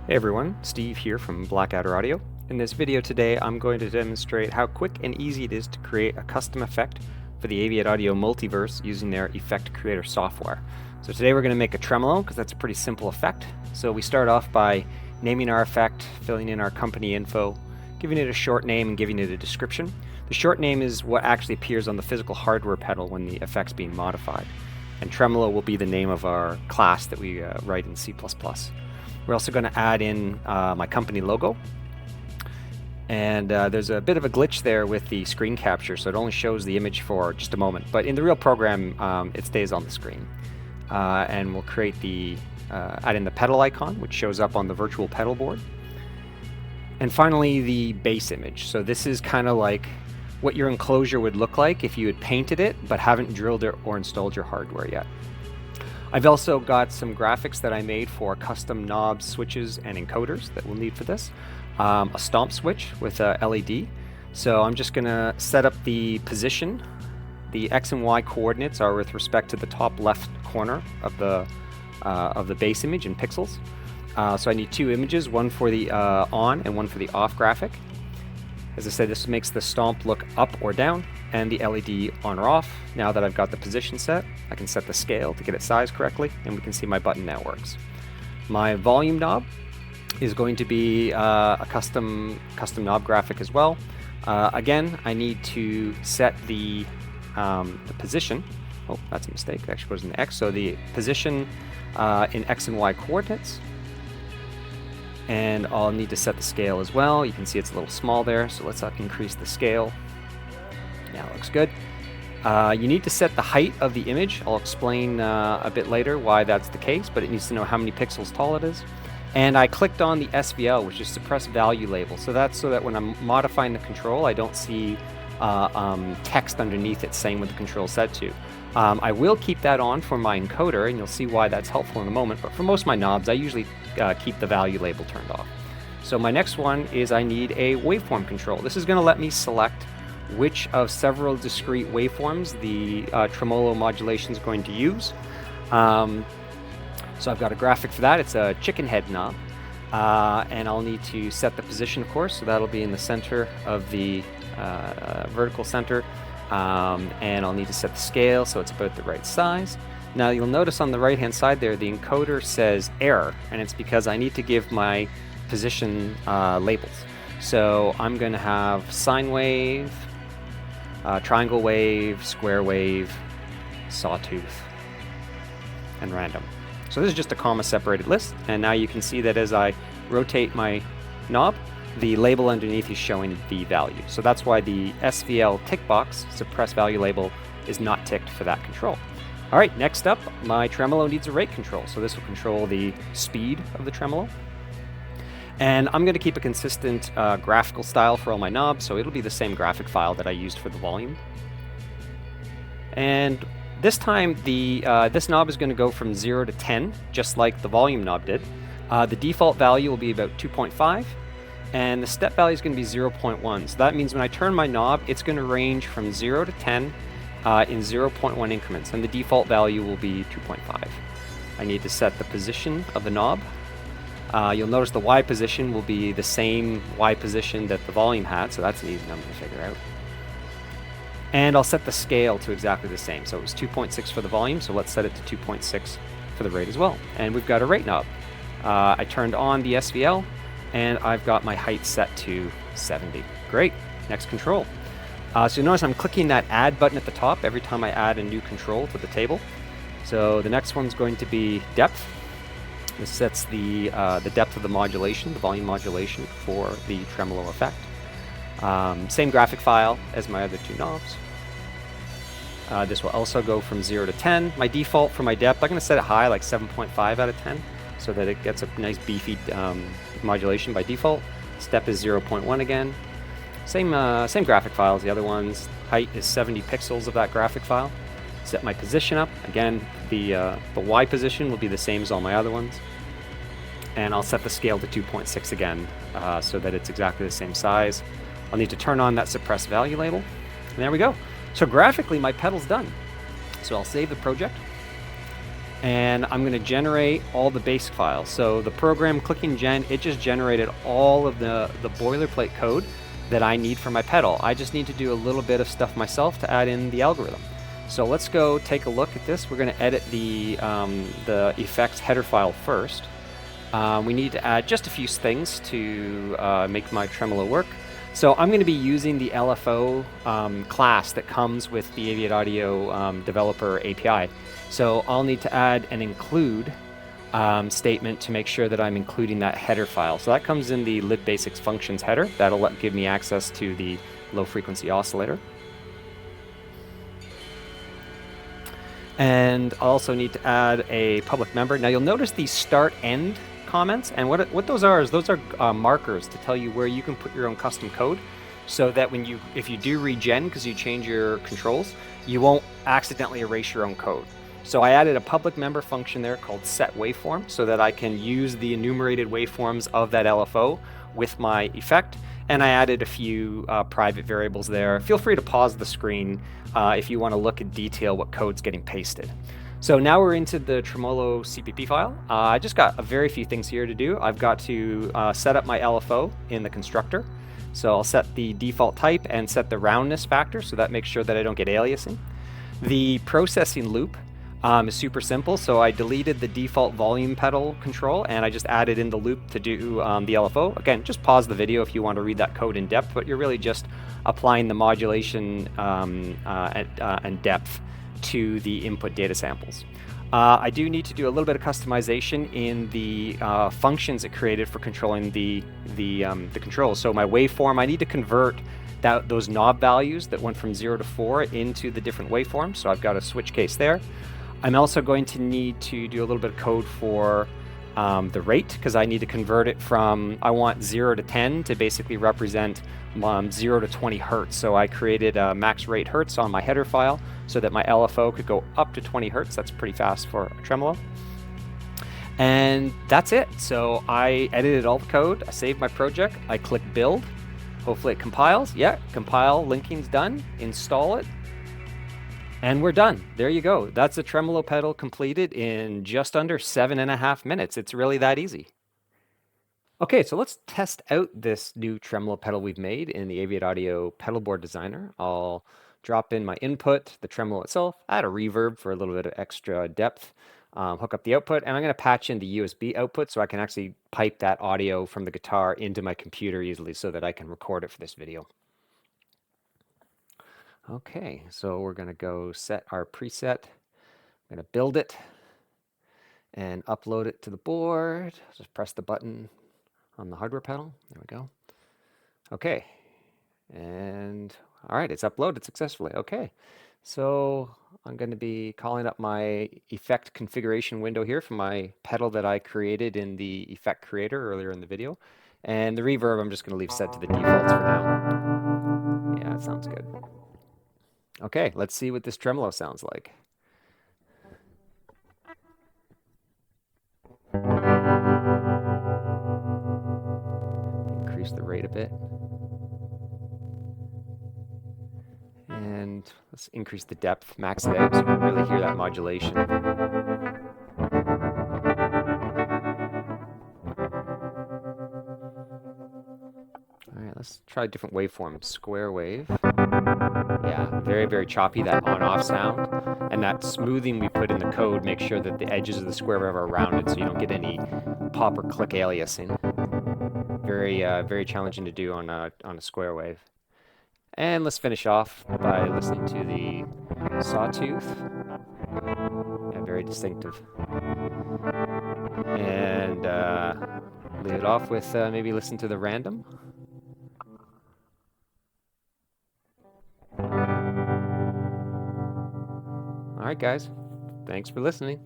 Hey everyone, Steve here from Blackaddr Audio. In this video today I'm going to demonstrate how quick and easy it is to create a custom effect for the Aviate Audio Multiverse using their Effect Creator software. So today we're going to make a tremolo because that's a pretty simple effect. So we start off by naming our effect, filling in our company info, giving it a short name and giving it a description. The short name is what actually appears on the physical hardware pedal when the effect's being modified. And tremolo will be the name of our class that we write in C++. We're also going to add in my company logo. And there's a bit of a glitch there with the screen capture, so it only shows the image for just a moment. But in the real program, it stays on the screen. And we'll create add in the pedal icon, which shows up on the virtual pedal board. And finally, the base image. So this is kind of like what your enclosure would look like if you had painted it, but haven't drilled it or installed your hardware yet. I've also got some graphics that I made for custom knobs, switches, and encoders that we'll need for this. A stomp switch with a LED. So I'm just going to set up the position. The X and Y coordinates are with respect to the top left corner of the base image in pixels. So I need two images, one for the on and one for the off graphic. As I said, this makes the stomp look up or down and the LED on or off. Now that I've got the position set, I can set the scale to get it sized correctly, and we can see my button now works. My volume knob is going to be a custom knob graphic as well. Again, I need to set the position. Oh, that's a mistake. It actually goes in the X. So the position in X and Y coordinates. And I'll need to set the scale as well. You can see it's a little small there, so let's increase the scale. Now it looks good. You need to set the height of the image. I'll explain a bit later why that's the case, but it needs to know how many pixels tall it is. And I clicked on the SVL, which is suppress value label. So that's so that when I'm modifying the control, I don't see text underneath it saying what the control is set to. I will keep that on for my encoder, and you'll see why that's helpful in a moment. But for most of my knobs, I usually keep the value label turned off. So my next one is I need a waveform control. This is going to let me select which of several discrete waveforms the tremolo modulation is going to use. So I've got a graphic for that. It's a chicken head knob. And I'll need to set the position, of course. So that'll be in the center of the vertical center. And I'll need to set the scale so it's about the right size. Now you'll notice on the right hand side there the encoder says error, and it's because I need to give my position labels. So I'm going to have sine wave, triangle wave, square wave, sawtooth, and random. So this is just a comma separated list, and now you can see that as I rotate my knob, the label underneath is showing the value. So that's why the SVL tick box, suppress value label, is not ticked for that control. All right, next up, my tremolo needs a rate control. So this will control the speed of the tremolo. And I'm going to keep a consistent graphical style for all my knobs, so it'll be the same graphic file that I used for the volume. And this time, this knob is going to go from 0 to 10, just like the volume knob did. The default value will be about 2.5. And the step value is going to be 0.1. So that means when I turn my knob, it's going to range from 0 to 10 in 0.1 increments. And the default value will be 2.5. I need to set the position of the knob. You'll notice the Y position will be the same Y position that the volume had. So that's an easy number to figure out. And I'll set the scale to exactly the same. So it was 2.6 for the volume. So let's set it to 2.6 for the rate as well. And we've got a rate knob. I turned on the SVL. And I've got my height set to 70. Great, next control. So you notice I'm clicking that add button at the top every time I add a new control to the table. So the next one's going to be depth. This sets the depth of the modulation, the volume modulation for the tremolo effect. Same graphic file as my other two knobs. This will also go from 0 to 10. My default for my depth, I'm going to set it high, like 7.5 out of 10. So that it gets a nice beefy modulation by default. Step is 0.1 again. Same graphic file as the other ones. Height is 70 pixels of that graphic file. Set my position up. Again, the Y position will be the same as all my other ones. And I'll set the scale to 2.6 again so that it's exactly the same size. I'll need to turn on that suppress value label. And there we go. So graphically, my pedal's done. So I'll save the project. and I'm going to generate all the basic files. So the program clicking gen, it just generated all of the boilerplate code that I need for my pedal. I just need to do a little bit of stuff myself to add in the algorithm. So let's go take a look at this. We're going to edit the effects header file first. We need to add just a few things to make my tremolo work. So I'm going to be using the LFO class that comes with the Aviate Audio Developer API. So I'll need to add an include statement to make sure that I'm including that header file. So that comes in the libbasics functions header. That'll give me access to the low frequency oscillator. And I'll also need to add a public member. Now you'll notice these start-end comments, and what those are is those are markers to tell you where you can put your own custom code, so that if you do regen because you change your controls, you won't accidentally erase your own code. So I added a public member function there called set waveform so that I can use the enumerated waveforms of that LFO with my effect. And I added a few private variables there. Feel free to pause the screen if you want to look in detail what code's getting pasted. So now we're into the Tremolo CPP file. I just got a very few things here to do. I've got to set up my LFO in the constructor. So I'll set the default type and set the roundness factor, so that makes sure that I don't get aliasing. The processing loop is super simple. So I deleted the default volume pedal control and I just added in the loop to do the LFO. Again, just pause the video if you want to read that code in depth, but you're really just applying the modulation and depth to the input data samples. I do need to do a little bit of customization in the functions it created for controlling the controls. So my waveform, I need to convert those knob values that went from 0 to 4 into the different waveforms. So I've got a switch case there. I'm also going to need to do a little bit of code for the rate, because I need to convert it from, I want 0 to 10 to basically represent 0 to 20 hertz. So I created a max rate hertz on my header file so that my LFO could go up to 20 hertz. That's pretty fast for a tremolo. And that's it. So I edited all the code, I saved my project, I click build. Hopefully it compiles. Yeah, compile, linking's done. Install it. And we're done. There you go. That's a tremolo pedal completed in just under 7.5 minutes. It's really that easy. Okay, so let's test out this new tremolo pedal we've made in the Aviate Audio pedal board designer. I'll drop in my input, the tremolo itself, add a reverb for a little bit of extra depth, hook up the output, and I'm going to patch in the USB output so I can actually pipe that audio from the guitar into my computer easily so that I can record it for this video. Okay, so we're going to go set our preset. I'm going to build it and upload it to the board. Just press the button on the hardware pedal. There we go. Okay, and all right, it's uploaded successfully. Okay, so I'm going to be calling up my effect configuration window here for my pedal that I created in the effect creator earlier in the video. And the reverb I'm just going to leave set to the defaults for now. Yeah, that sounds good. Okay, let's see what this tremolo sounds like. Increase the rate a bit. And let's increase the depth, max it out so you can really hear that modulation. All right, let's try different waveforms. Square wave. Yeah, very, very choppy, that on-off sound. And that smoothing we put in the code makes sure that the edges of the square wave are rounded so you don't get any pop or click aliasing. Very, very challenging to do on a square wave. And let's finish off by listening to the sawtooth. Yeah, very distinctive. And leave it off with maybe listen to the random. All right, guys. Thanks for listening.